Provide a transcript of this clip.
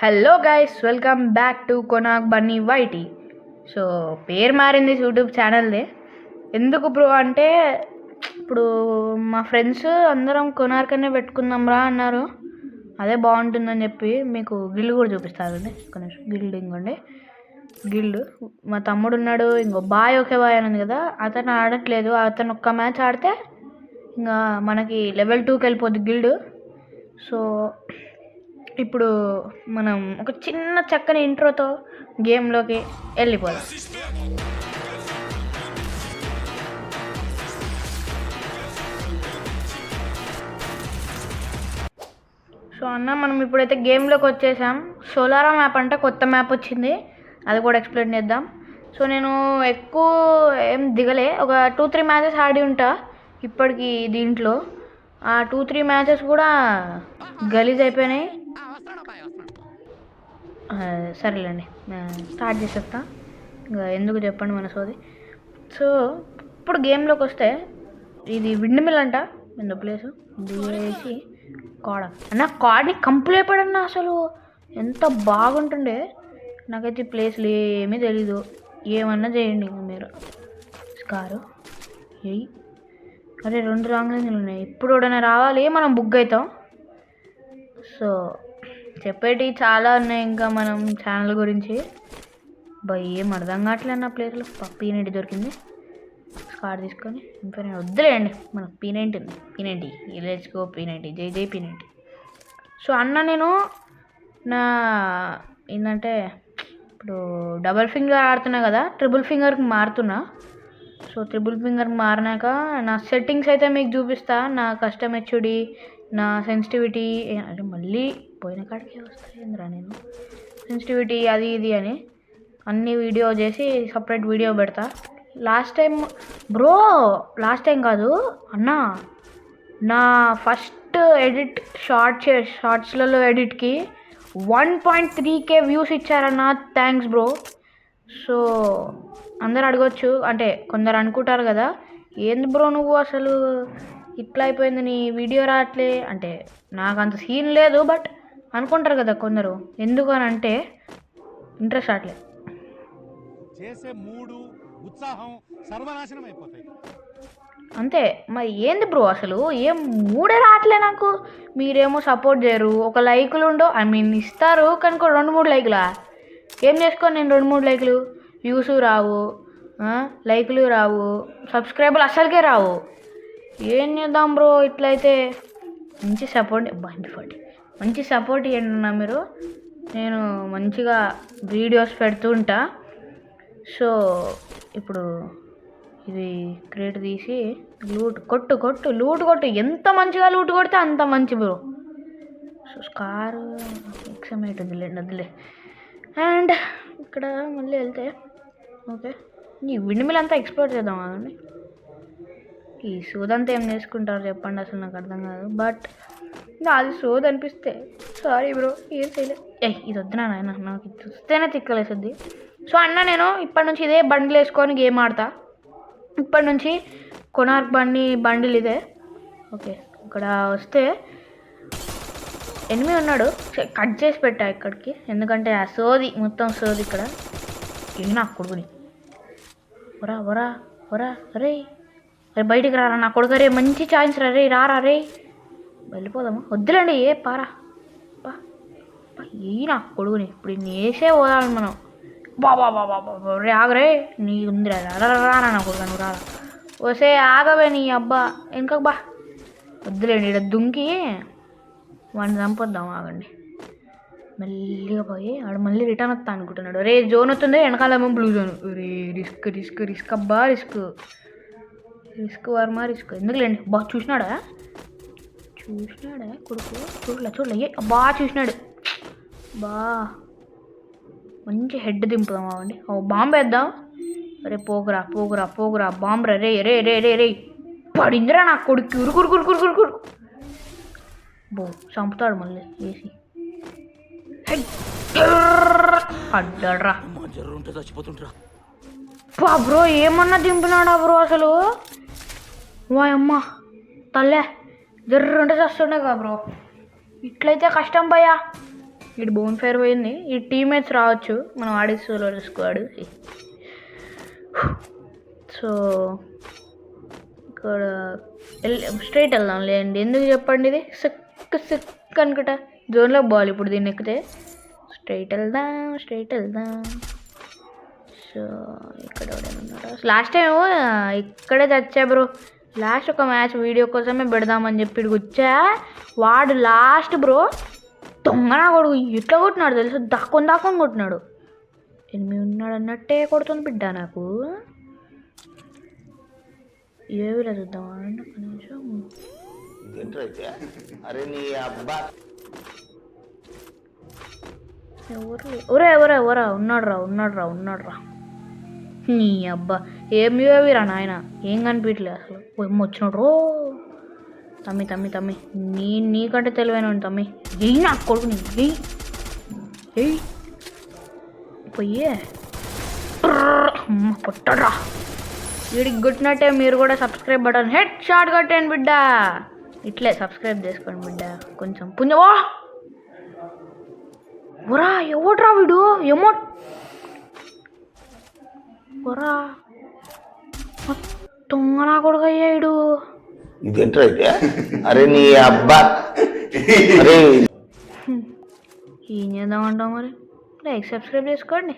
Hello guys, welcome back to Konak Bunny YT. So పేరు మారింది YouTube ఛానల్ది. ఎందుకు బ్రో అంటే ఇప్పుడు మా ఫ్రెండ్స్ అందరం కొనార్కనే పెట్టుకుందాం రా అన్నారు. అదే బాగుంటుందని చెప్పి మీకు గిల్డ్ కూడా చూపిస్తారండి. కొంచెం గిల్డ్ ఇంకోండి, గిల్డ్ మా తమ్ముడు ఉన్నాడు. ఇంకో బాయ్ ఒకే బాయ్ అని ఉంది కదా, అతను ఆడట్లేదు. అతను ఒక్క మ్యాచ్ ఆడితే ఇంకా మనకి లెవెల్ 2కి వెళ్ళిపోద్ది గిల్డ్. సో ఇప్పుడు మనం ఒక చిన్న చక్కని ఇంట్రోతో గేమ్లోకి వెళ్ళిపోదాం. సో అన్న, మనం ఇప్పుడైతే గేమ్లోకి వచ్చేసాం. సోలారా మ్యాప్ అంటే కొత్త మ్యాప్ వచ్చింది, అది కూడా ఎక్స్ప్లెయిన్ చేద్దాం. సో నేను ఎక్కువ ఏం దిగలే, ఒక 2-3 మ్యాచెస్ ఆడి ఉంటా ఇప్పటికి దీంట్లో. ఆ 2-3 మ్యాచెస్ కూడా గలీజ్ అయిపోయినాయి. సరేలేండి, స్టార్ట్ చేసేస్తా. ఇంకా ఎందుకు చెప్పండి మన సోది. సో ఇప్పుడు గేమ్లోకి వస్తే ఇది విండ్ మిల్ అంట, ఎందు ప్లేసు వేసి కాడ అన్న, కార్డ్ని కంప్లీట్ అయిపోయాడన్న. అసలు ఎంత బాగుంటుండే. నాకైతే ఈ ప్లేస్లు ఏమీ తెలీదు. ఏమన్నా చేయండి ఇంకా మీరు. స్కారు ఏయ్, అరే 2 లాంగ్ రేంజ్లు ఉన్నాయి. ఇప్పుడు కూడా రావాలి, మనం బుక్ అవుతాం. సో చెప్పేటి చాలా ఉన్నాయి ఇంకా మనం ఛానల్ గురించి. ఏం అర్థం కావట్లేదు నా ప్లేస్లో. పీ90 దొరికింది, స్కార్ తీసుకొని ఇంపైన వద్దులేండి. మనకు P90 ఉంది. P90 లేచుకో, P90 జై P90. సో అన్న, నేను నా ఏంటంటే ఇప్పుడు డబల్ ఫింగర్ ఆడుతున్నా కదా, ట్రిపుల్ ఫింగర్కి మారుతున్నా. సో ట్రిపుల్ ఫింగర్ మారినాక నా సెట్టింగ్స్ అయితే మీకు చూపిస్తా. నా కస్టమ్ హెచ్డి, నా సెన్సిటివిటీ, అంటే మళ్ళీ పోయిన కాడికే వస్తాయి ఏంద్రా నేను సెన్సిటివిటీ అది ఇది అని అన్ని వీడియో చేసి సపరేట్ వీడియో పెడతా. లాస్ట్ టైం కాదు అన్న, నా ఫస్ట్ ఎడిట్ షార్ట్స్లలో ఎడిట్కి 1.3K వ్యూస్ ఇచ్చారన్న. Thanks bro. సో అందరు అడగొచ్చు, అంటే కొందరు అనుకుంటారు కదా, ఏంది బ్రో నువ్వు అసలు ఇట్లా అయిపోయింది, నీ వీడియో రావట్లే అంటే. నాకు అంత సీన్ లేదు, బట్ అనుకుంటారు కదా కొందరు. ఎందుకని అంటే ఇంట్రెస్ట్ రావట్లేదు, చేసే మూడు ఉత్సాహం సర్వనాశనం అయిపోతాయి అంతే. మరి ఏంది బ్రో అసలు ఏం మూడే రావట్లే నాకు. మీరేమో సపోర్ట్ చేయరు, ఒక లైకులు ఉండవు. ఇస్తారు కానీ 2-3 లైకులా ఏం చేసుకోని నేను 2-3 లైకులు. వ్యూస్ రావు, లైకులు రావు, సబ్స్క్రైబర్లు అసలుకే రావు. ఏం చేద్దాం బ్రో ఇట్లయితే? మంచి సపోర్ట్ మంచి సపోర్ట్ ఇవ్వండి మీరు. నేను మంచిగా వీడియోస్ పెడుతూ ఉంటా. సో ఇప్పుడు ఇది క్రియేట్ తీసి లూట్ కొట్టు. ఎంత మంచిగా లూట్ కొడితే అంత మంచి బ్రో. సో స్కార్ ఎక్సమేట్ వద్దులే. అండ్ ఇక్కడ మళ్ళీ వెళ్తే ఓకే, ఈ విండ్ మిల్ అంతా ఎక్స్ప్లోర్ చేద్దాం కదండి. ఈ సోదంతా ఏం చేసుకుంటారు చెప్పండి, అసలు నాకు అర్థం కాదు. బట్ అది సోది అనిపిస్తే సారీ బ్రో, ఏం చేయలేదు. ఇది వద్దునా నాయన, నాకు ఇది చూస్తేనే తిక్కలేస్తుంది. సో అన్న, నేను ఇప్పటి నుంచి ఇదే బండిల్ వేసుకొని గేమ్ ఆడతా. ఇప్పటి నుంచి కొనార్క్ బండిల్ ఇదే. ఓకే, ఇక్కడ వస్తే ఎనిమి ఉన్నాడు, కట్ చేసి పెట్టా ఇక్కడికి. ఎందుకంటే ఆ సోది మొత్తం సోది ఇక్కడ. ఇది నా కొడుకుని ఒరా అరే బయటికి రారా నా కొడుకు. రే మంచి ఛాన్స్ రా రే, రారా రే, వెళ్ళిపోదామా? వద్దులేండి, పారా ఏ నా కొడుకుని. ఇప్పుడు ఇన్ని వేసే పోదాం మనం. బాబా రే ఆగరే, నీ ఉందిరా రారా నా కొడుకు, నువ్వు రారా. వసే ఆగవే నీ అబ్బా వెనక బా. వద్దులేండి, ఇక్కడ దుంకి వాడిని చంపొద్దాం. ఆగండి, మెల్లిగా పోయి ఆడు మళ్ళీ రిటర్న్ వస్తా అనుకుంటున్నాడు. రే జోన్ వస్తుంది, వెనకాలేమో బ్లూ జోన్. రే రిస్క్ అబ్బా, రిస్క్ వర్మ రిస్క్. ఎందుకులేండి. చూసినాడా కొడుకు? చూడలే బాగా చూసినాడు. మంచి హెడ్ దింపుదాం. అవండి బాంబు వేద్దాం. రే పోగురా బాంబు రే రే పడిందిరా నా కొడుకు. ఉరుకురు చంపుతాడు మళ్ళీ వేసి. పడ్డాడ్రా బ్రో. ఏమన్నా దింపినాడా బ్రో అసలు? వాయమ్మ తల్లే, జర్రంటే చస్తుండే కదా బ్రో. ఇట్లయితే కష్టం భయ్యా. ఇటు బోన్ ఫైర్ పోయింది. ఈ టీమ్మేట్స్ రావచ్చు మనం ఆడిస్తూ స్క్వాడ్. సో ఇక్కడ స్ట్రైట్ వెళ్దాం లేండి. ఎందుకు చెప్పండి, ఇది సిక్ అనుకుంటా జోన్లో బాల్. ఇప్పుడు దీన్ని ఎక్కితే స్ట్రైట్ వెళ్దాం. సో ఇక్కడ ఉన్నాడు. లాస్ట్ టైం ఇక్కడే చచ్చా బ్రో. లాస్ట్ ఒక మ్యాచ్ వీడియో కోసమే పెడదామని చెప్పి ఇక్కడికి వచ్చా. వాడు లాస్ట్ బ్రో దొంగనా కొడుకు ఇట్లా కొట్టినాడు తెలుసు, దాక్కొని కొట్టినాడు. ఎనిమిది ఉన్నాడు అన్నట్టే కొడుతుంది బిడ్డ నాకు. ఏవిలా చూద్దామా అండి ఒక నిమిషం. ఎవరా ఉన్నాడు రా. నీ అబ్బా ఏం యూఏవిరా నాయన, ఏం కనిపించలే అసలు. ఏమో వచ్చినాడు రో. తమ్మి నీకంటే తెలివైన తమ్మి. ఎయ్యి నాకు కొడుకుని ఎయ్యి పోయే అమ్మ కొట్టడ్రా. వీడికి కొట్టినట్టే మీరు కూడా సబ్స్క్రైబ్ బటన్ హెడ్ షాట్ కొట్టండి బిడ్డ. ఇట్లే సబ్స్క్రైబ్ చేసుకోండి బిడ్డ. కొంచెం పుణ్యవా ఒరా. ఎవడ్రా వీడు ఏమో ఒరా దొంగనా కొడుకు అయ్యాడు. ఇదేంటైతే అరే నీ అబ్బా. ఏం చేద్దామంటావు మరి. లైక్ సబ్స్క్రైబ్ చేసుకోండి.